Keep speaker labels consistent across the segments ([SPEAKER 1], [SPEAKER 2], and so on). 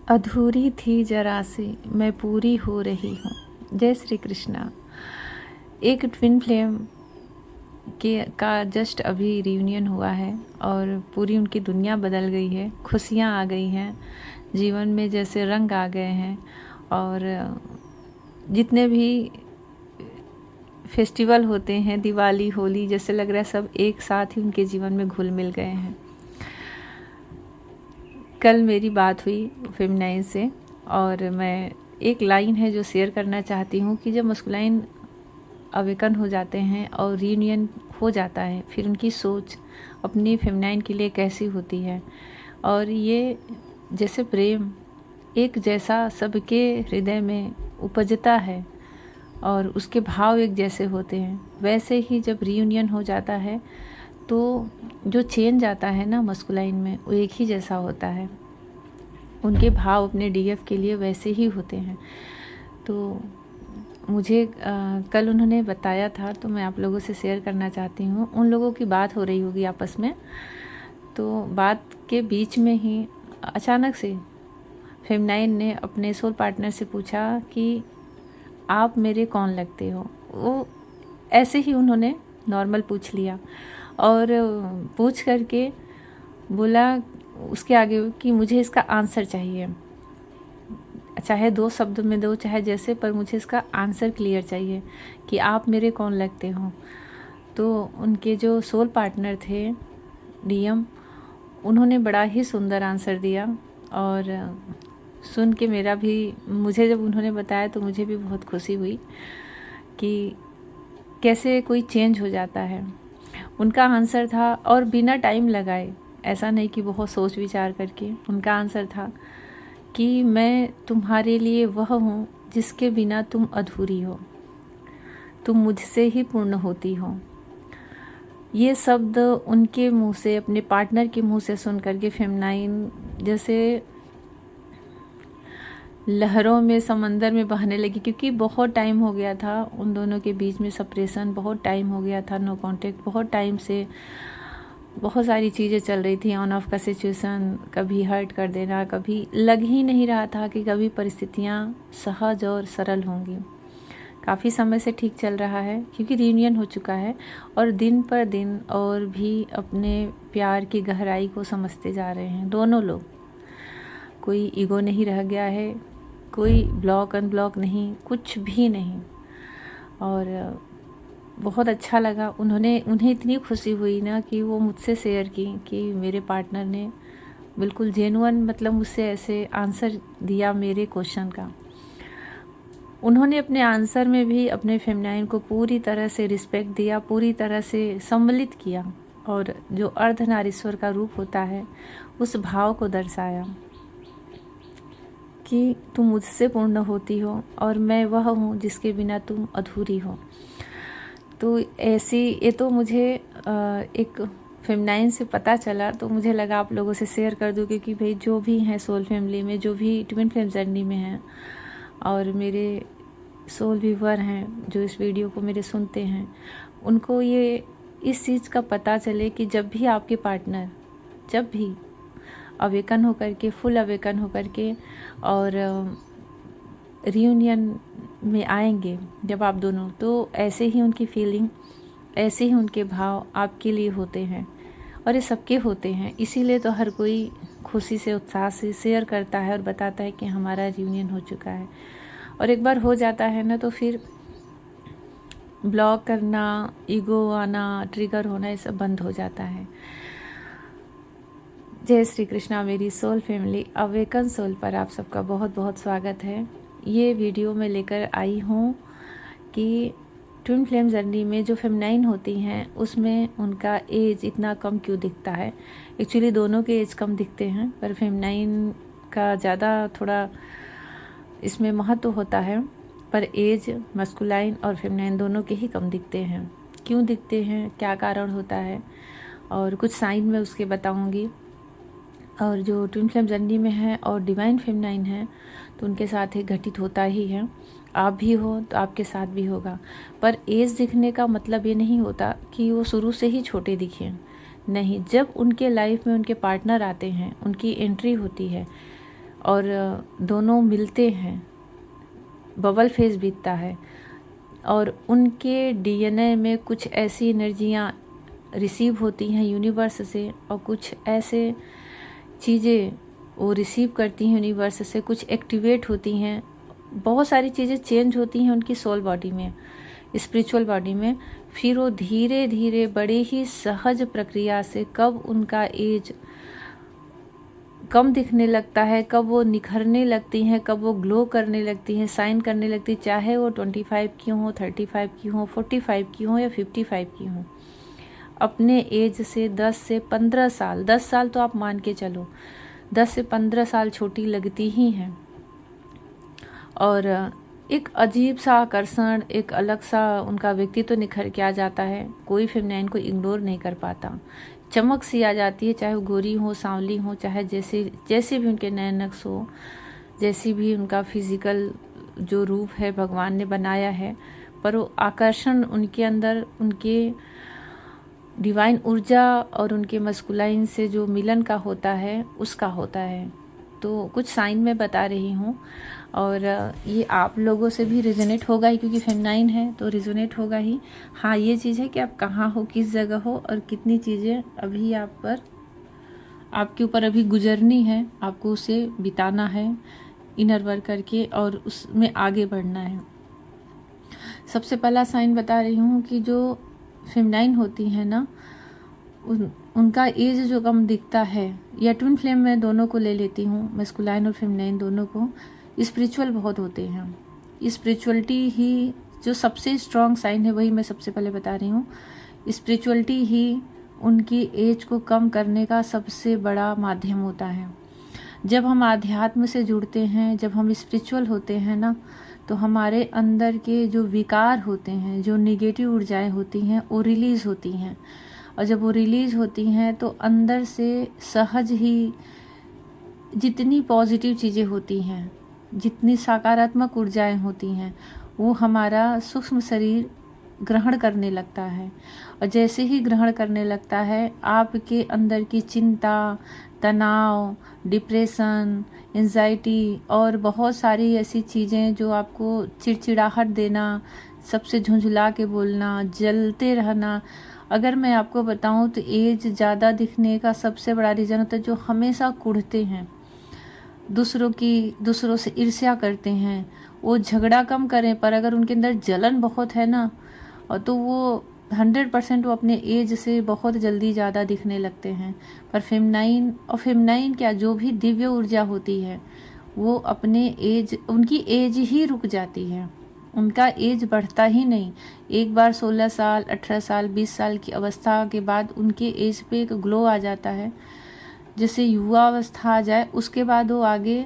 [SPEAKER 1] अधूरी थी जरा सी मैं पूरी हो रही हूँ। जय श्री कृष्णा। एक ट्विन फ्लेम के का जस्ट अभी रियूनियन हुआ है और पूरी उनकी दुनिया बदल गई है। खुशियाँ आ गई हैं जीवन में, जैसे रंग आ गए हैं और जितने भी फेस्टिवल होते हैं, दिवाली, होली, जैसे लग रहा है सब एक साथ ही उनके जीवन में घुल मिल गए हैं। कल मेरी बात हुई फेमिनाइन से और मैं एक लाइन है जो शेयर करना चाहती हूँ कि जब मस्कुलाइन अवेकन हो जाते हैं और रीयूनियन हो जाता है, फिर उनकी सोच अपनी फेमिनाइन के लिए कैसी होती है। और ये जैसे प्रेम एक जैसा सबके हृदय में उपजता है और उसके भाव एक जैसे होते हैं, वैसे ही जब रीयूनियन हो जाता है तो जो चेंज आता है ना मस्कुलाइन में, वो एक ही जैसा होता है। उनके भाव अपने डीएफ के लिए वैसे ही होते हैं। तो मुझे कल उन्होंने बताया था, तो मैं आप लोगों से शेयर करना चाहती हूँ। उन लोगों की बात हो रही होगी आपस में, तो बात के बीच में ही अचानक से फेमिनाइन ने अपने सोल पार्टनर से पूछा कि आप मेरे कौन लगते हो। वो ऐसे ही उन्होंने नॉर्मल पूछ लिया और पूछ करके बोला उसके आगे कि मुझे इसका आंसर चाहिए, चाहे 2 शब्द में दो, चाहे जैसे, पर मुझे इसका आंसर क्लियर चाहिए कि आप मेरे कौन लगते हो। तो उनके जो सोल पार्टनर थे डीएम, उन्होंने बड़ा ही सुंदर आंसर दिया और सुन के मुझे जब उन्होंने बताया तो मुझे भी बहुत खुशी हुई कि कैसे कोई चेंज हो जाता है। उनका आंसर था, और बिना टाइम लगाए, ऐसा नहीं कि बहुत सोच विचार करके, उनका आंसर था कि मैं तुम्हारे लिए वह हूँ जिसके बिना तुम अधूरी हो, तुम मुझसे ही पूर्ण होती हो। ये शब्द उनके मुंह से, अपने पार्टनर के मुंह से सुन करके फेमिनाइन जैसे लहरों में, समंदर में बहने लगी, क्योंकि बहुत टाइम हो गया था उन दोनों के बीच में, सेपरेशन बहुत टाइम हो गया था, नो कांटेक्ट बहुत टाइम से, बहुत सारी चीज़ें चल रही थी, ऑन ऑफ का सिचुएशन, कभी हर्ट कर देना, कभी लग ही नहीं रहा था कि कभी परिस्थितियाँ सहज और सरल होंगी। काफ़ी समय से ठीक चल रहा है क्योंकि रियूनियन हो चुका है और दिन पर दिन और भी अपने प्यार की गहराई को समझते जा रहे हैं दोनों लोग। कोई ईगो नहीं रह गया है, कोई ब्लॉक अनब्लॉक नहीं, कुछ भी नहीं। और बहुत अच्छा लगा, उन्हें इतनी खुशी हुई ना कि वो मुझसे शेयर की कि मेरे पार्टनर ने बिल्कुल जेन्युइन, मतलब मुझसे ऐसे आंसर दिया मेरे क्वेश्चन का। उन्होंने अपने आंसर में भी अपने फेमिनाइन को पूरी तरह से रिस्पेक्ट दिया, पूरी तरह से सम्मिलित किया और जो अर्धनारीश्वर का रूप होता है उस भाव को दर्शाया कि तुम मुझसे पूर्ण होती हो और मैं वह हूँ जिसके बिना तुम अधूरी हो। तो ये तो मुझे एक फेमिनाइन से पता चला, तो मुझे लगा आप लोगों से शेयर कर दूँ, क्योंकि भाई जो भी हैं सोल फैमिली में, जो भी ट्विन फ्लेम जर्नी में हैं और मेरे सोल व्यूवर हैं जो इस वीडियो को मेरे सुनते हैं, उनको ये इस चीज़ का पता चले कि जब भी आपके पार्टनर, जब भी अवेकन होकर के, फुल अवेकन होकर के और रियूनियन में आएंगे जब आप दोनों, तो ऐसे ही उनकी फीलिंग, ऐसे ही उनके भाव आपके लिए होते हैं और ये सबके होते हैं। इसीलिए तो हर कोई खुशी से, उत्साह से शेयर करता है और बताता है कि हमारा रियूनियन हो चुका है। और एक बार हो जाता है ना, तो फिर ब्लॉक करना, ईगो आना, ट्रिगर होना, ये सब बंद हो जाता है। जय श्री कृष्णा। मेरी सोल फैमिली अवेकन सोल पर आप सबका बहुत बहुत स्वागत है। ये वीडियो मैं लेकर आई हूँ कि ट्विन फ्लेम जर्नी में जो फेमिनाइन होती हैं उसमें उनका एज इतना कम क्यों दिखता है। एक्चुअली दोनों के एज कम दिखते हैं, पर फेमिनाइन का ज़्यादा थोड़ा इसमें महत्व होता है, पर एज मस्कुलाइन और फेमिनाइन दोनों के ही कम दिखते हैं। क्यों दिखते हैं, क्या कारण होता है, और कुछ साइन मैं उसके बताऊँगी। और जो ट्विन फ्लेम जर्नी में है और डिवाइन फेमिनाइन है, तो उनके साथ ही घटित होता ही है। आप भी हो तो आपके साथ भी होगा। पर एज दिखने का मतलब ये नहीं होता कि वो शुरू से ही छोटे दिखें, नहीं। जब उनके लाइफ में उनके पार्टनर आते हैं, उनकी एंट्री होती है, और दोनों मिलते हैं, बबल फेज बीतता है और उनके डीएनए में कुछ ऐसी एनर्जियाँ रिसीव होती हैं यूनिवर्स से और कुछ ऐसे चीज़ें वो रिसीव करती हैं यूनिवर्स से, कुछ एक्टिवेट होती हैं, बहुत सारी चीज़ें चेंज होती हैं उनकी सोल बॉडी में, स्पिरिचुअल बॉडी में। फिर वो धीरे धीरे बड़े ही सहज प्रक्रिया से कब उनका एज कम दिखने लगता है, कब वो निखरने लगती हैं, कब वो ग्लो करने लगती हैं, साइन करने लगती है, चाहे वो 25 की हो, 35 की हो, 45 की हो या 55 की हो। अपने एज से 10 से 15 साल, 10 साल तो आप मान के चलो, 10 से 15 साल छोटी लगती ही हैं। और एक अजीब सा आकर्षण, एक अलग सा उनका व्यक्तित्व निखर के आ जाता है। कोई फेमिनाइन को इग्नोर नहीं कर पाता। चमक सी आ जाती है, चाहे वो गोरी हो, सांवली हो, चाहे जैसे भी उनके नए नक्श हो, जैसी भी उनका फिजिकल जो रूप है भगवान ने बनाया है, पर वो आकर्षण उनके अंदर, उनके डिवाइन ऊर्जा और उनके मस्कुलाइन से जो मिलन का होता है उसका होता है। तो कुछ साइन मैं बता रही हूँ और ये आप लोगों से भी रिजोनेट होगा ही, क्योंकि फेमिनाइन है तो रिजोनेट होगा ही। हाँ, ये चीज़ है कि आप कहाँ हो, किस जगह हो और कितनी चीज़ें अभी आपके ऊपर अभी गुजरनी है, आपको उसे बिताना है इनर वर्क करके और उसमें आगे बढ़ना है। सबसे पहला साइन बता रही हूँ कि जो फेमिनाइन होती है ना, उनका एज जो कम दिखता है, या ट्विन फ्लेम में दोनों को ले लेती हूँ, मैस्कुलाइन और फेमिनाइन दोनों को, स्पिरिचुअल बहुत होते हैं। स्पिरिचुअलिटी ही जो सबसे स्ट्रॉन्ग साइन है, वही मैं सबसे पहले बता रही हूँ। स्पिरिचुअलिटी ही उनकी एज को कम करने का सबसे बड़ा माध्यम होता है। जब हम आध्यात्म से जुड़ते हैं, जब हम स्पिरिचुअल होते हैं ना, तो हमारे अंदर के जो विकार होते हैं, जो निगेटिव ऊर्जाएं होती हैं, वो रिलीज़ होती हैं। और जब वो रिलीज़ होती हैं तो अंदर से सहज ही जितनी पॉजिटिव चीज़ें होती हैं, जितनी सकारात्मक ऊर्जाएं होती हैं, वो हमारा सूक्ष्म शरीर ग्रहण करने लगता है। और जैसे ही ग्रहण करने लगता है, आपके अंदर की चिंता, तनाव, डिप्रेशन, एंजाइटी और बहुत सारी ऐसी चीज़ें जो आपको चिड़चिड़ाहट देना, सबसे झुंझुला के बोलना, जलते रहना। अगर मैं आपको बताऊं तो एज ज़्यादा दिखने का सबसे बड़ा रीज़न होता है जो हमेशा कुढ़ते हैं, दूसरों से ईर्ष्या करते हैं। वो झगड़ा कम करें, पर अगर उनके अंदर जलन बहुत है ना, और तो वो 100% वो अपने एज से बहुत जल्दी ज़्यादा दिखने लगते हैं। पर फेमिनाइन क्या, जो भी दिव्य ऊर्जा होती है, वो अपने एज, उनकी एज ही रुक जाती है, उनका एज बढ़ता ही नहीं। एक बार 16 साल, 18 साल, 20 साल की अवस्था के बाद उनके एज पे एक ग्लो आ जाता है। जैसे युवा अवस्था आ जाए, उसके बाद वो आगे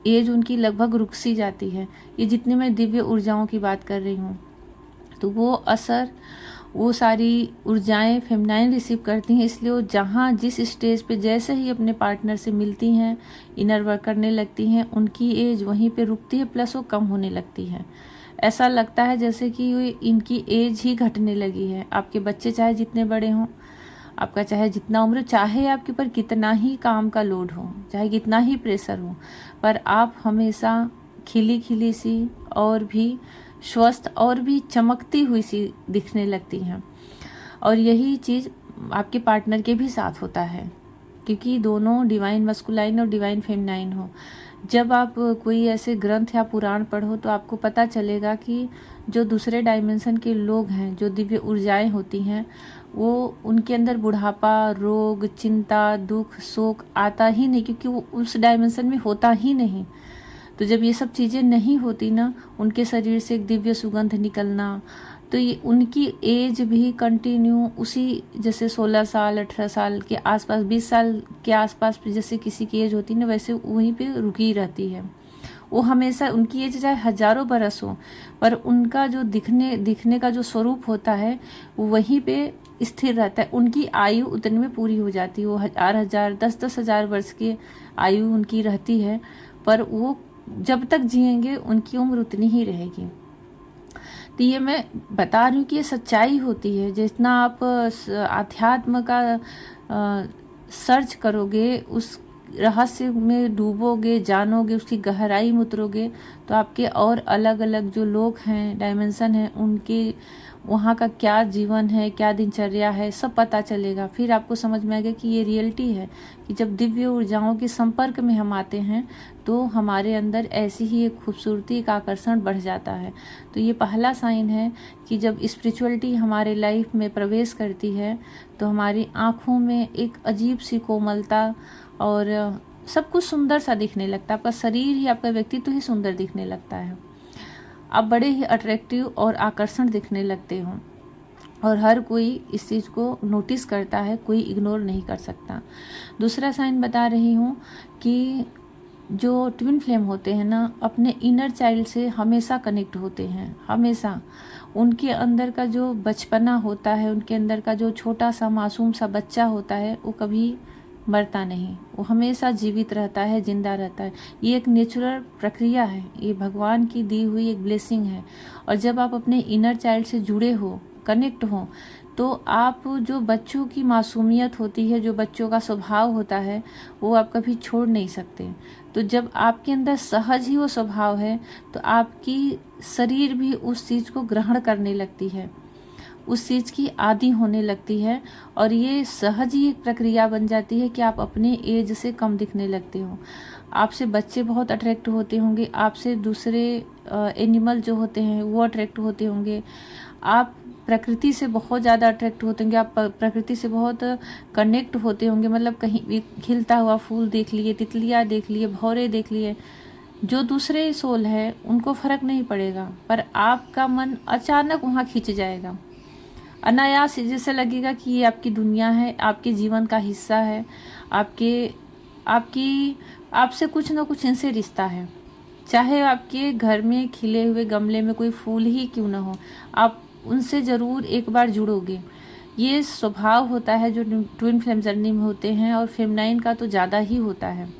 [SPEAKER 1] एज उनकी लगभग रुक सी जाती है। ये जितनी मैं दिव्य ऊर्जाओं की बात कर रही हूँ, तो वो असर, वो सारी ऊर्जाएं फेमिनाइन रिसीव करती हैं। इसलिए वो जहाँ जिस स्टेज पे जैसे ही अपने पार्टनर से मिलती हैं, इनर वर्क करने लगती हैं, उनकी एज वहीं पे रुकती है, प्लस वो कम होने लगती है। ऐसा लगता है जैसे कि इनकी एज ही घटने लगी है। आपके बच्चे चाहे जितने बड़े हों, आपका चाहे जितना उम्र, चाहे आपके ऊपर कितना ही काम का लोड हो, चाहे कितना ही प्रेशर हो, पर आप हमेशा खिली खिली सी और भी स्वस्थ और भी चमकती हुई सी दिखने लगती हैं। और यही चीज़ आपके पार्टनर के भी साथ होता है, क्योंकि दोनों डिवाइन मस्कुलाइन और डिवाइन फेमिनाइन हो। जब आप कोई ऐसे ग्रंथ या पुराण पढ़ो तो आपको पता चलेगा कि जो दूसरे डायमेंशन के लोग हैं, जो दिव्य ऊर्जाएं होती हैं, वो उनके अंदर बुढ़ापा, रोग, चिंता, दुख, शोक आता ही नहीं, क्योंकि वो उस डायमेंशन में होता ही नहीं। तो जब ये सब चीज़ें नहीं होती ना, उनके शरीर से एक दिव्य सुगंध निकलना, तो ये उनकी एज भी कंटिन्यू उसी, जैसे 16 साल, 18 साल के आसपास, 20 साल के आसपास जैसे किसी की एज होती है ना, वैसे वहीं पे रुकी रहती है। वो हमेशा, उनकी एज चाहे हजारों बरस हो, पर उनका जो दिखने का जो स्वरूप होता है वो वहीं पे स्थिर रहता है। उनकी आयु उतने में पूरी हो जाती है। वो हजार 10,000 वर्ष की आयु उनकी रहती है, पर वो जब तक जिएंगे उनकी उम्र उतनी ही रहेगी। तो ये मैं बता रही हूँ कि ये सच्चाई होती है। जितना आप आध्यात्म का सर्च करोगे, रहस्य में डूबोगे, जानोगे, उसकी गहराई में उतरोगे, तो आपके और अलग अलग जो लोग हैं, डायमेंशन हैं, उनके वहाँ का क्या जीवन है, क्या दिनचर्या है, सब पता चलेगा। फिर आपको समझ में आएगा कि ये रियलिटी है कि जब दिव्य ऊर्जाओं के संपर्क में हम आते हैं तो हमारे अंदर ऐसी ही एक खूबसूरती का आकर्षण बढ़ जाता है। तो ये पहला साइन है कि जब स्पिरिचुअलिटी हमारे लाइफ में प्रवेश करती है तो हमारी आँखों में एक अजीब सी कोमलता और सब कुछ सुंदर सा दिखने लगता है। आपका शरीर ही, आपका व्यक्तित्व ही सुंदर दिखने लगता है। आप बड़े ही अट्रैक्टिव और आकर्षण दिखने लगते हो और हर कोई इस चीज़ को नोटिस करता है, कोई इग्नोर नहीं कर सकता। दूसरा साइन बता रही हूँ कि जो ट्विन फ्लेम होते हैं ना, अपने इनर चाइल्ड से हमेशा कनेक्ट होते हैं। हमेशा उनके अंदर का जो बचपना होता है, उनके अंदर का जो छोटा सा मासूम सा बच्चा होता है, वो कभी मरता नहीं, वो हमेशा जीवित रहता है, जिंदा रहता है। ये एक नेचुरल प्रक्रिया है, ये भगवान की दी हुई एक ब्लेसिंग है। और जब आप अपने इनर चाइल्ड से जुड़े हो, कनेक्ट हो, तो आप जो बच्चों की मासूमियत होती है, जो बच्चों का स्वभाव होता है, वो आप कभी छोड़ नहीं सकते। तो जब आपके अंदर सहज ही वो स्वभाव है तो आपकी शरीर भी उस चीज़ को ग्रहण करने लगती है, उस चीज़ की आदी होने लगती है और ये सहज ही एक प्रक्रिया बन जाती है कि आप अपने एज से कम दिखने लगते हो। आपसे बच्चे बहुत अट्रैक्ट होते होंगे, आपसे दूसरे एनिमल जो होते हैं वो अट्रैक्ट होते होंगे, आप प्रकृति से बहुत ज़्यादा अट्रैक्ट होते होंगे, आप प्रकृति से बहुत कनेक्ट होते होंगे। मतलब कहीं भी खिलता हुआ फूल देख लिए, तितलियाँ देख लिए, भौरे देख लिए, जो दूसरे सोल है उनको फर्क नहीं पड़ेगा, पर आपका मन अचानक वहाँ खिंच जाएगा। अनायास जैसे लगेगा कि ये आपकी दुनिया है, आपके जीवन का हिस्सा है, आपसे कुछ ना कुछ इनसे रिश्ता है। चाहे आपके घर में खिले हुए गमले में कोई फूल ही क्यों ना हो, आप उनसे ज़रूर एक बार जुड़ोगे। ये स्वभाव होता है जो ट्विन फ्लेम जर्नी में होते हैं, और फेमिनाइन का तो ज़्यादा ही होता है,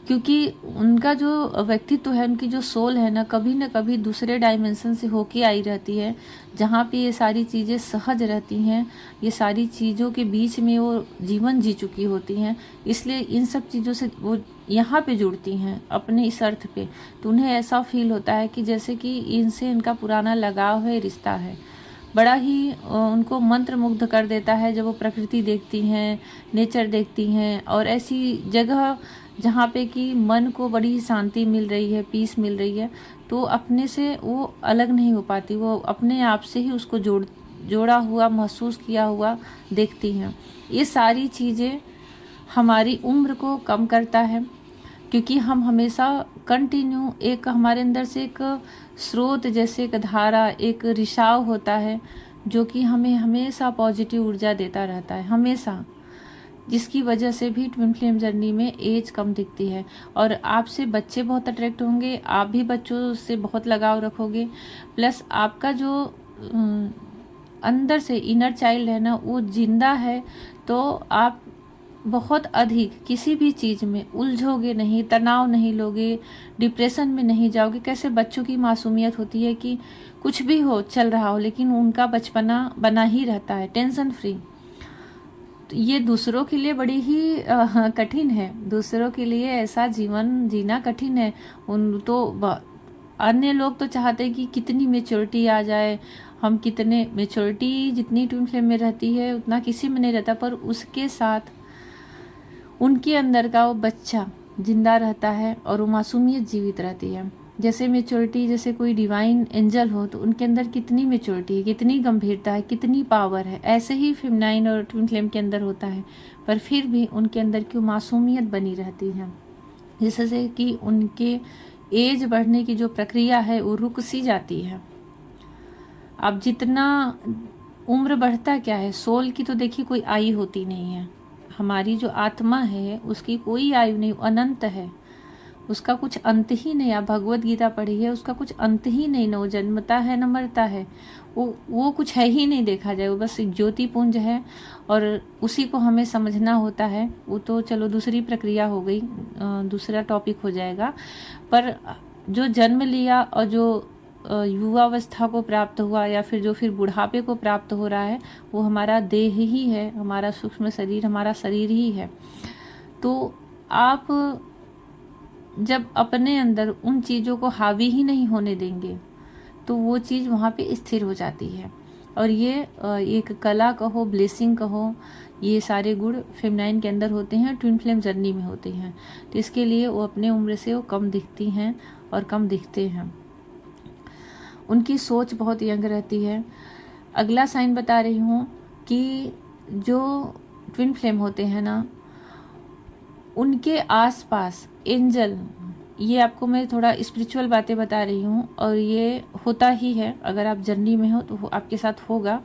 [SPEAKER 1] क्योंकि उनका जो व्यक्तित्व है, उनकी जो सोल है ना कभी दूसरे डायमेंशन से होके आई रहती है, जहाँ पे ये सारी चीज़ें सहज रहती हैं, ये सारी चीज़ों के बीच में वो जीवन जी चुकी होती हैं, इसलिए इन सब चीज़ों से वो यहाँ पे जुड़ती हैं अपने इस अर्थ पे। तो उन्हें ऐसा फील होता है कि जैसे कि इनसे इनका पुराना लगाव है, रिश्ता है। बड़ा ही उनको मंत्र मुग्ध कर देता है जब वो प्रकृति देखती हैं, नेचर देखती हैं, और ऐसी जगह जहाँ पे कि मन को बड़ी शांति मिल रही है, पीस मिल रही है, तो अपने से वो अलग नहीं हो पाती, वो अपने आप से ही उसको जोड़ा हुआ, महसूस किया हुआ देखती हैं। ये सारी चीज़ें हमारी उम्र को कम करता है, क्योंकि हम हमेशा कंटिन्यू एक हमारे अंदर से एक स्रोत जैसे एक धारा, एक रिसाव होता है जो कि हमें हमेशा पॉजिटिव ऊर्जा देता रहता है, हमेशा, जिसकी वजह से भी ट्विन फ्लेम जर्नी में एज कम दिखती है। और आपसे बच्चे बहुत अट्रैक्ट होंगे, आप भी बच्चों से बहुत लगाव रखोगे, प्लस आपका जो अंदर से इनर चाइल्ड है ना, वो जिंदा है, तो आप बहुत अधिक किसी भी चीज़ में उलझोगे नहीं, तनाव नहीं लोगे, डिप्रेशन में नहीं जाओगे। कैसे बच्चों की मासूमियत होती है कि कुछ भी हो, चल रहा हो, लेकिन उनका बचपना बना ही रहता है, टेंशन फ्री। तो ये दूसरों के लिए बड़ी ही कठिन है, दूसरों के लिए ऐसा जीवन जीना कठिन है। उन तो अन्य लोग तो चाहते हैं कि कितनी मेच्योरिटी आ जाए, हम कितने, मेच्योरिटी जितनी ट्विन फ्लेम में रहती है उतना किसी में नहीं रहता, पर उसके साथ उनके अंदर का वो बच्चा जिंदा रहता है और वो मासूमियत जीवित रहती है। जैसे मेच्योरिटी, जैसे कोई डिवाइन एंजल हो तो उनके अंदर कितनी मेच्योरिटी है, कितनी गंभीरता है, कितनी पावर है, ऐसे ही फेमिनाइन और ट्विन फ्लेम के अंदर होता है, पर फिर भी उनके अंदर की मासूमियत बनी रहती है, जिससे कि उनके एज बढ़ने की जो प्रक्रिया है वो रुक सी जाती है। अब जितना उम्र बढ़ता क्या है, सोल की तो देखिए कोई आयु होती नहीं है, हमारी जो आत्मा है उसकी कोई आयु नहीं, अनंत है, उसका कुछ अंत ही नहीं। आप भगवत गीता पढ़ी है, उसका कुछ अंत ही नहीं, न वो जन्मता है न मरता है, वो कुछ है ही नहीं देखा जाए, वो बस एक ज्योति पुंज है और उसी को हमें समझना होता है। वो तो चलो दूसरी प्रक्रिया हो गई, दूसरा टॉपिक हो जाएगा। पर जो जन्म लिया और जो युवावस्था को प्राप्त हुआ या फिर बुढ़ापे को प्राप्त हो रहा है, वो हमारा देह ही है, हमारा सूक्ष्म शरीर, हमारा शरीर ही है। तो आप जब अपने अंदर उन चीज़ों को हावी ही नहीं होने देंगे तो वो चीज़ वहाँ पे स्थिर हो जाती है। और ये एक कला कहो, ब्लेसिंग कहो, ये सारे गुण फेमिनाइन के अंदर होते हैं, ट्विन फ्लेम जर्नी में होते हैं। तो इसके लिए वो अपने उम्र से वो कम दिखती हैं और कम दिखते हैं। उनकी सोच बहुत यंग रहती है। अगला साइन बता रही हूँ कि जो ट्विन फ्लेम होते हैं ना, उनके आसपास एंजल, ये आपको मैं थोड़ा स्पिरिचुअल बातें बता रही हूँ और ये होता ही है, अगर आप जर्नी में हो तो आपके साथ होगा,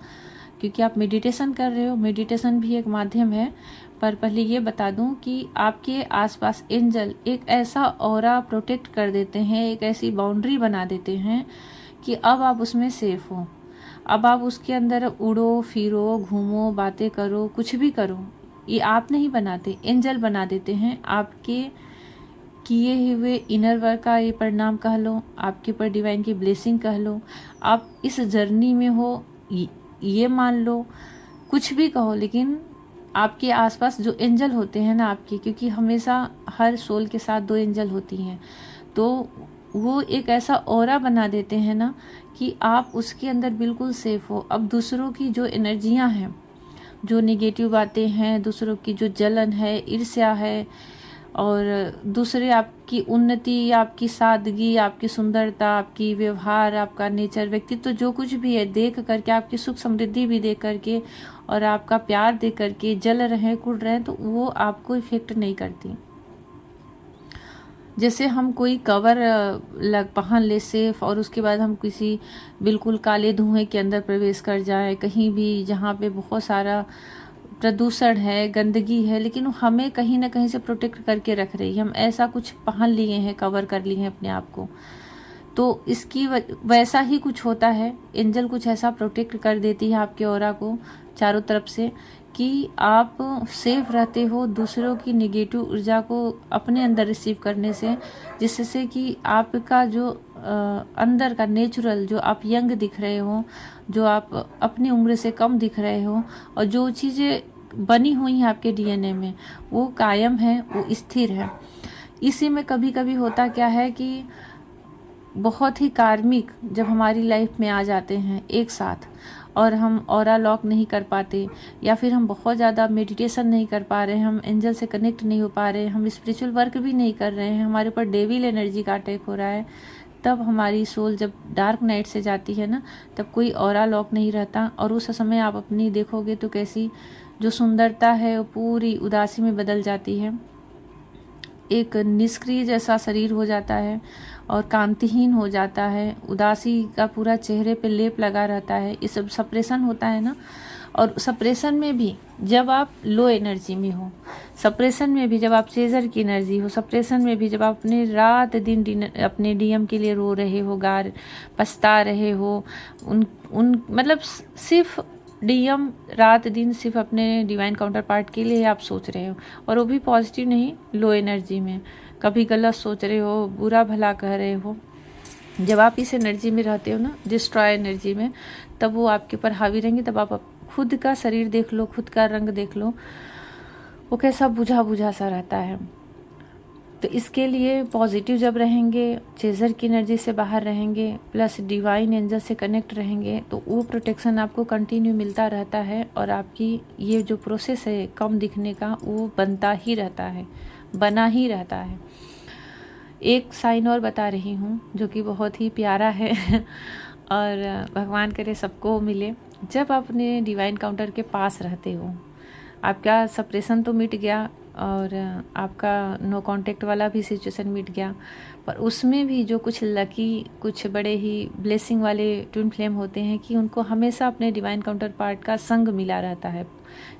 [SPEAKER 1] क्योंकि आप मेडिटेशन कर रहे हो। मेडिटेशन भी एक माध्यम है। पर पहले ये बता दूं कि आपके आसपास एंजल एक ऐसा ऑरा प्रोटेक्ट कर देते हैं, एक ऐसी बाउंड्री बना देते हैं कि अब आप उसमें सेफ हो। अब आप उसके अंदर उड़ो, फिरो, घूमो, बातें करो, कुछ भी करो, ये आप नहीं बनाते, एंजल बना देते हैं। आपके किए हुए इनर वर्क का ये परिणाम कह लो, आपके ऊपर डिवाइन की ब्लेसिंग कह लो, आप इस जर्नी में हो ये मान लो, कुछ भी कहो, लेकिन आपके आसपास जो एंजल होते हैं ना आपके, क्योंकि हमेशा हर सोल के साथ 2 एंजल होती हैं, तो वो एक ऐसा ऑरा बना देते हैं ना कि आप उसके अंदर बिल्कुल सेफ हो। अब दूसरों की जो एनर्जियां हैं, जो नेगेटिव बातें हैं, दूसरों की जो जलन है, ईर्ष्या है, और दूसरे आपकी उन्नति, आपकी सादगी, आपकी सुंदरता, आपकी व्यवहार, आपका नेचर, व्यक्तित्व, जो कुछ भी है, देख करके, आपकी सुख समृद्धि भी देख करके और आपका प्यार देख करके जल रहे, कुड़ रहे, तो वो आपको इफेक्ट नहीं करती। जैसे हम कोई कवर पहन ले सेफ, और उसके बाद हम किसी बिल्कुल काले धुएं के अंदर प्रवेश कर जाए, कहीं भी जहाँ पे बहुत सारा प्रदूषण है, गंदगी है, लेकिन हमें कहीं ना कहीं से प्रोटेक्ट करके रख रही है। हम ऐसा कुछ पहन लिए हैं, कवर कर लिए हैं अपने आप को, तो इसकी वैसा ही कुछ होता है। एंजल कुछ ऐसा प्रोटेक्ट कर देती है आपके ऑरा को चारों तरफ से कि आप सेफ रहते हो दूसरों की नेगेटिव ऊर्जा को अपने अंदर रिसीव करने से, जिससे कि आपका जो अंदर का नेचुरल, जो आप यंग दिख रहे हो, जो आप अपनी उम्र से कम दिख रहे हो, और जो चीज़ें बनी हुई हैं आपके डीएनए में, वो कायम है, वो स्थिर है। इसी में कभी कभी होता क्या है कि बहुत ही कार्मिक जब हमारी लाइफ में आ जाते हैं एक साथ, और हम ऑरा लॉक नहीं कर पाते, या फिर हम बहुत ज़्यादा मेडिटेशन नहीं कर पा रहे हैं, हम एंजल से कनेक्ट नहीं हो पा रहे हैं, हम स्पिरिचुअल वर्क भी नहीं कर रहे हैं, हमारे ऊपर डेविल एनर्जी का अटैक हो रहा है, तब हमारी सोल जब डार्क नाइट से जाती है ना, तब कोई ऑरा लॉक नहीं रहता, और उस समय आप अपनी देखोगे तो कैसी जो सुंदरता है वो पूरी उदासी में बदल जाती है। एक निष्क्रिय जैसा शरीर हो जाता है और कांतिहीन हो जाता है, उदासी का पूरा चेहरे पे लेप लगा रहता है। ये सब सप्रेशन होता है ना। और सप्रेशन में भी जब आप लो एनर्जी में हो, सप्रेशन में भी जब आप चेजर की एनर्जी हो, सप्रेशन में भी जब आप अपने रात दिन अपने डीएम के लिए रो रहे हो, पछता रहे हो, उन मतलब सिर्फ डीएम रात दिन सिर्फ अपने डिवाइन काउंटर पार्ट के लिए आप सोच रहे हो, और वो भी पॉजिटिव नहीं, लो एनर्जी में कभी गलत सोच रहे हो, बुरा भला कह रहे हो। जब आप इस एनर्जी में रहते हो ना, डिस्ट्रॉय एनर्जी में, तब वो आपके ऊपर हावी रहेंगे। तब आप खुद का शरीर देख लो, खुद का रंग देख लो, वो कैसा बुझा बुझा सा रहता है। तो इसके लिए पॉजिटिव जब रहेंगे, चेजर की एनर्जी से बाहर रहेंगे, प्लस डिवाइन एंजल से कनेक्ट रहेंगे, तो वो प्रोटेक्शन आपको कंटिन्यू मिलता रहता है, और आपकी ये जो प्रोसेस है कम दिखने का, वो बनता ही रहता है, बना ही रहता है। एक साइन और बता रही हूँ जो कि बहुत ही प्यारा है और भगवान करे सबको मिले। जब आप अपने डिवाइन काउंटर के पास रहते हो, आपका सप्रेशन तो मिट गया और आपका नो कांटेक्ट वाला भी सिचुएशन मिट गया, पर उसमें भी जो कुछ लकी, कुछ बड़े ही ब्लेसिंग वाले ट्विन फ्लेम होते हैं कि उनको हमेशा अपने डिवाइन काउंटर पार्ट का संग मिला रहता है,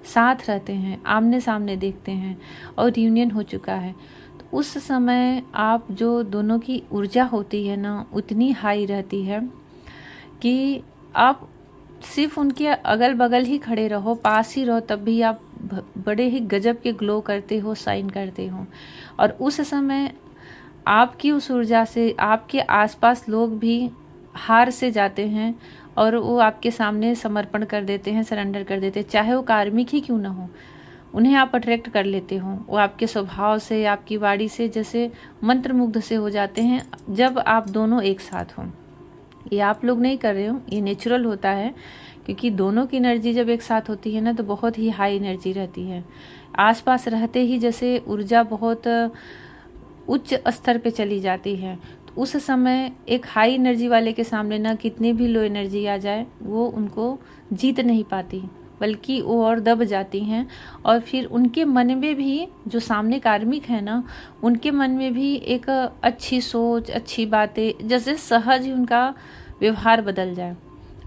[SPEAKER 1] साथ रहते हैं, आमने सामने देखते हैं, और रियूनियन हो चुका है। तो उस समय आप जो दोनों की ऊर्जा होती है ना, उतनी हाई रहती है कि आप सिर्फ उनके अगल बगल ही खड़े रहो, पास ही रहो, तब भी आप बड़े ही गजब के ग्लो करते हो, साइन करते हो। और उस समय आपकी उस ऊर्जा से आपके आसपास लोग भी हार से जाते हैं, और वो आपके सामने समर्पण कर देते हैं, सरेंडर कर देते हैं, चाहे वो कार्मिक ही क्यों ना हो। उन्हें आप अट्रैक्ट कर लेते हो। वो आपके स्वभाव से, आपकी वाणी से जैसे मंत्रमुग्ध से हो जाते हैं जब आप दोनों एक साथ हों। ये आप लोग नहीं कर रहे हो, ये नेचुरल होता है, क्योंकि दोनों की एनर्जी जब एक साथ होती है ना तो बहुत ही हाई एनर्जी रहती है। आसपास रहते ही जैसे ऊर्जा बहुत उच्च स्तर पे चली जाती है। तो उस समय एक हाई एनर्जी वाले के सामने ना कितनी भी लो एनर्जी आ जाए वो उनको जीत नहीं पाती, बल्कि वो और दब जाती हैं। और फिर उनके मन में भी, जो सामने कार्मिक है ना, उनके मन में भी एक अच्छी सोच, अच्छी बातें, जैसे सहज ही उनका व्यवहार बदल जाए,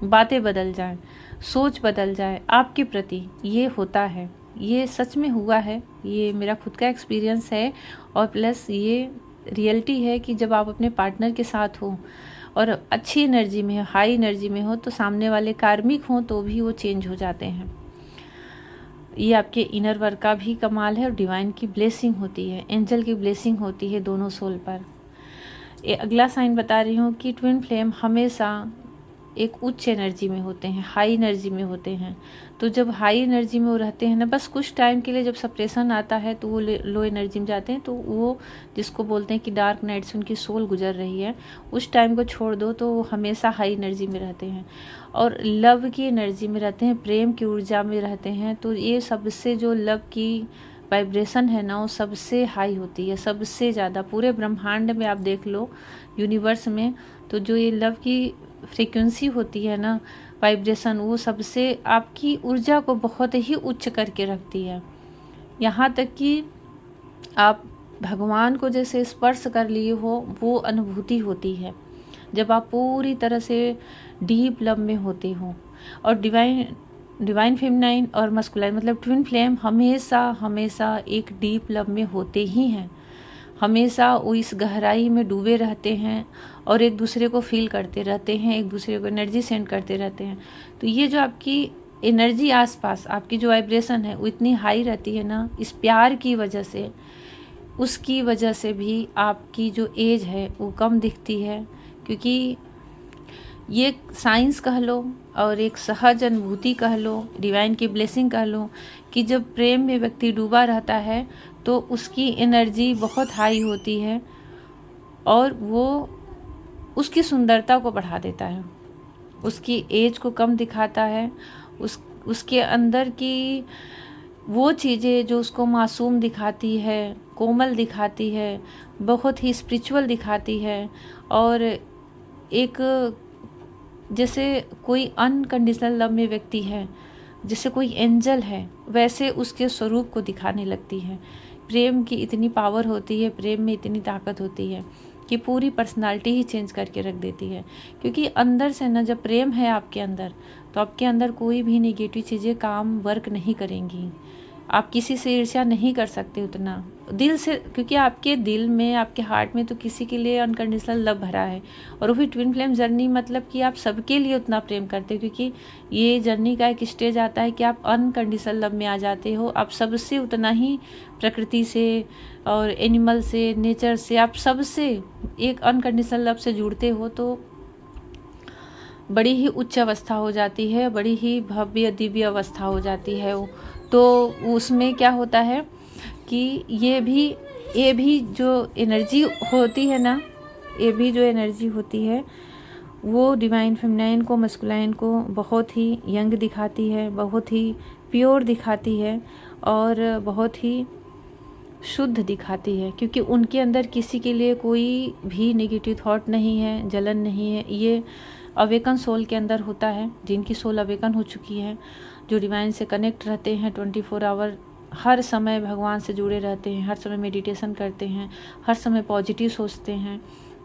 [SPEAKER 1] बातें बदल जाए, सोच बदल जाए आपके प्रति। ये होता है, ये सच में हुआ है, ये मेरा खुद का एक्सपीरियंस है। और प्लस ये रियलिटी है कि जब आप अपने पार्टनर के साथ हो और अच्छी एनर्जी में हो, हाई एनर्जी में हो, तो सामने वाले कार्मिक हों तो भी वो चेंज हो जाते हैं। ये आपके इनर वर्क का भी कमाल है और डिवाइन की ब्लेसिंग होती है, एंजल की ब्लेसिंग होती है दोनों सोल पर। ये अगला साइन बता रही हूँ कि ट्विन फ्लेम हमेशा एक उच्च एनर्जी में होते हैं, हाई एनर्जी में होते हैं। तो जब हाई एनर्जी में वो रहते हैं ना, बस कुछ टाइम के लिए जब सप्रेशन आता है तो वो लो एनर्जी में जाते हैं। तो वो जिसको बोलते हैं कि डार्क नाइट से उनकी सोल गुजर रही है, उस टाइम को छोड़ दो तो वो हमेशा हाई एनर्जी में रहते हैं और लव की एनर्जी में रहते हैं, प्रेम की ऊर्जा में रहते हैं। तो ये सबसे जो लव की वाइब्रेशन है ना, वो सबसे हाई होती है, सबसे ज़्यादा। पूरे ब्रह्मांड में आप देख लो, यूनिवर्स में, तो जो ये लव की फ्रीक्वेंसी होती है ना, वाइब्रेशन, वो सबसे आपकी ऊर्जा को बहुत ही उच्च करके रखती है। यहाँ तक कि आप भगवान को जैसे स्पर्श कर लिए हो, वो अनुभूति होती है जब आप पूरी तरह से डीप लव में होते हो। और डिवाइन फेमिनाइन और मस्कुलाइन मतलब ट्विन फ्लेम हमेशा हमेशा एक डीप लव में होते ही हैं। हमेशा वो इस गहराई में डूबे रहते हैं और एक दूसरे को फील करते रहते हैं, एक दूसरे को एनर्जी सेंड करते रहते हैं। तो ये जो आपकी एनर्जी आसपास, आपकी जो वाइब्रेशन है वो इतनी हाई रहती है ना, इस प्यार की वजह से, उसकी वजह से भी आपकी जो एज है वो कम दिखती है। क्योंकि ये साइंस कह लो और एक सहज अनुभूति कह लो, डिवाइन की ब्लेसिंग कह लो, कि जब प्रेम में व्यक्ति डूबा रहता है तो उसकी एनर्जी बहुत हाई होती है और वो उसकी सुंदरता को बढ़ा देता है, उसकी एज को कम दिखाता है, उसके अंदर की वो चीज़ें जो उसको मासूम दिखाती है, कोमल दिखाती है, बहुत ही स्पिरिचुअल दिखाती है। और एक जैसे कोई अनकंडीशनल लव में व्यक्ति है, जैसे कोई एंजल है, वैसे उसके स्वरूप को दिखाने लगती है। प्रेम की इतनी पावर होती है, प्रेम में इतनी ताकत होती है कि पूरी पर्सनालिटी ही चेंज करके रख देती है। क्योंकि अंदर से ना, जब प्रेम है आपके अंदर, तो आपके अंदर कोई भी नेगेटिव चीज़ें काम वर्क नहीं करेंगी। आप किसी से ईर्ष्या नहीं कर सकते उतना दिल से, क्योंकि आपके दिल में, आपके हार्ट में तो किसी के लिए अनकंडीशनल लव भरा है। और वो भी ट्विन फ्लेम जर्नी, मतलब कि आप सबके लिए उतना प्रेम करते हो। क्योंकि ये जर्नी का एक स्टेज आता है कि आप अनकंडीशनल लव में आ जाते हो। आप सबसे उतना ही, प्रकृति से और एनिमल से, नेचर से, आप सबसे एक अनकंडीशनल लव से जुड़ते हो। तो बड़ी ही उच्च अवस्था हो जाती है, बड़ी ही भव्य दिव्य अवस्था हो जाती है वो। तो उसमें क्या होता है कि ये भी जो एनर्जी होती है ना, ये भी जो एनर्जी होती है वो डिवाइन फेमिनाइन को, मस्कुलाइन को बहुत ही यंग दिखाती है, बहुत ही प्योर दिखाती है और बहुत ही शुद्ध दिखाती है। क्योंकि उनके अंदर किसी के लिए कोई भी नेगेटिव थॉट नहीं है, जलन नहीं है। ये अवेकन सोल के अंदर होता है, जिनकी सोल अवेकन हो चुकी है, जो डिवाइन से कनेक्ट रहते हैं 24 आवर, हर समय भगवान से जुड़े रहते हैं, हर समय मेडिटेशन करते हैं, हर समय पॉजिटिव सोचते हैं,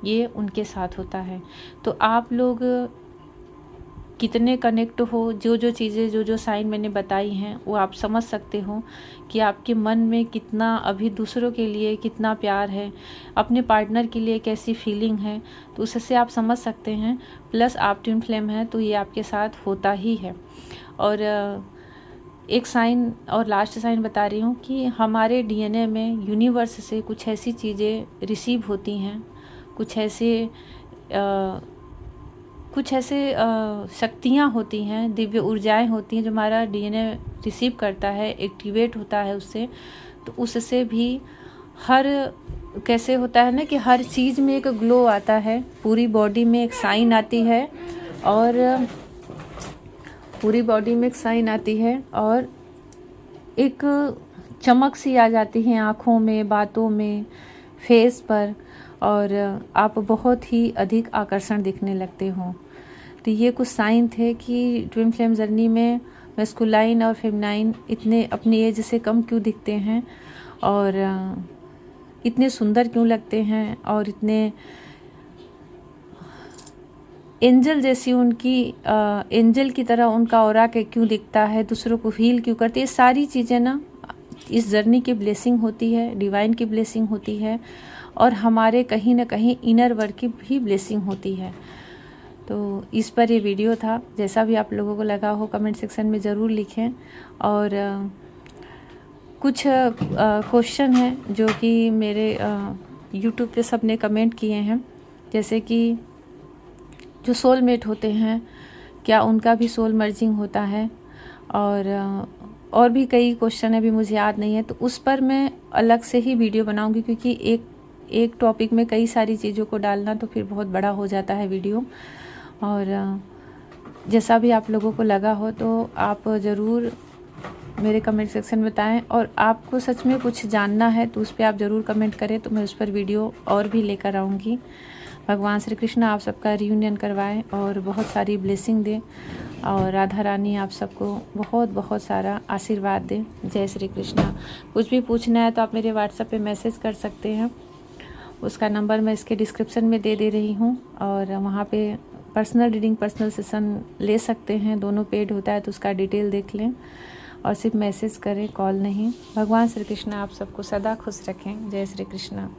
[SPEAKER 1] ये उनके साथ होता है। तो आप लोग कितने कनेक्ट हो, जो जो चीज़ें, जो जो साइन मैंने बताई हैं, वो आप समझ सकते हो कि आपके मन में कितना अभी दूसरों के लिए कितना प्यार है, अपने पार्टनर के लिए कैसी फीलिंग है। तो उससे आप समझ सकते हैं। प्लस आप ट्विन फ्लेम हैं तो ये आपके साथ होता ही है। और एक साइन और लास्ट साइन बता रही हूँ कि हमारे डीएनए में यूनिवर्स से कुछ ऐसी चीज़ें रिसीव होती हैं, कुछ ऐसे कुछ ऐसे शक्तियाँ होती हैं, दिव्य ऊर्जाएं होती हैं जो हमारा डीएनए रिसीव करता है, एक्टिवेट होता है उससे। तो उससे भी हर कैसे होता है ना कि हर चीज़ में एक ग्लो आता है, पूरी बॉडी में एक साइन आती है और पूरी बॉडी में एक साइन आती है और एक चमक सी आ जाती है आँखों में, बातों में, फेस पर, और आप बहुत ही अधिक आकर्षण दिखने लगते हो। तो ये कुछ साइन थे कि ट्विन फ्लेम जर्नी में मैस्कुलाइन और फेमिनाइन इतने अपनी एज से कम क्यों दिखते हैं और इतने सुंदर क्यों लगते हैं और इतने एंजल जैसी उनकी एंजल की तरह उनका ऑरा के क्यों दिखता है, दूसरों को हील क्यों करते हैं। ये सारी चीज़ें ना इस जर्नी की ब्लेसिंग होती है, डिवाइन की ब्लेसिंग होती है और हमारे कहीं ना कहीं इनर वर्क की भी ब्लेसिंग होती है। तो इस पर ये वीडियो था। जैसा भी आप लोगों को लगा हो कमेंट सेक्शन में ज़रूर लिखें। और कुछ क्वेश्चन हैं जो कि मेरे यूट्यूब पे सब ने कमेंट किए हैं, जैसे कि जो सोलमेट होते हैं क्या उनका भी सोल मर्जिंग होता है, और भी कई क्वेश्चन है, भी मुझे याद नहीं है। तो उस पर मैं अलग से ही वीडियो बनाऊंगी, क्योंकि एक टॉपिक में कई सारी चीज़ों को डालना तो फिर बहुत बड़ा हो जाता है वीडियो। और जैसा भी आप लोगों को लगा हो तो आप ज़रूर मेरे कमेंट सेक्शन में बताएं, और आपको सच में कुछ जानना है तो उस पर आप ज़रूर कमेंट करें, तो मैं उस पर वीडियो और भी लेकर आऊँगी। भगवान श्री कृष्ण आप सबका रियूनियन करवाएं और बहुत सारी ब्लेसिंग दें, और राधा रानी आप सबको बहुत बहुत सारा आशीर्वाद दें। जय श्री कृष्णा। कुछ भी पूछना है तो आप मेरे व्हाट्सएप पे मैसेज कर सकते हैं, उसका नंबर मैं इसके डिस्क्रिप्शन में दे रही हूँ, और वहाँ पे पर्सनल रीडिंग, पर्सनल सेशन ले सकते हैं, दोनों पेड होता है, तो उसका डिटेल देख लें और सिर्फ मैसेज करें, कॉल नहीं। भगवान श्री कृष्ण आप सबको सदा खुश रखें। जय श्री कृष्णा।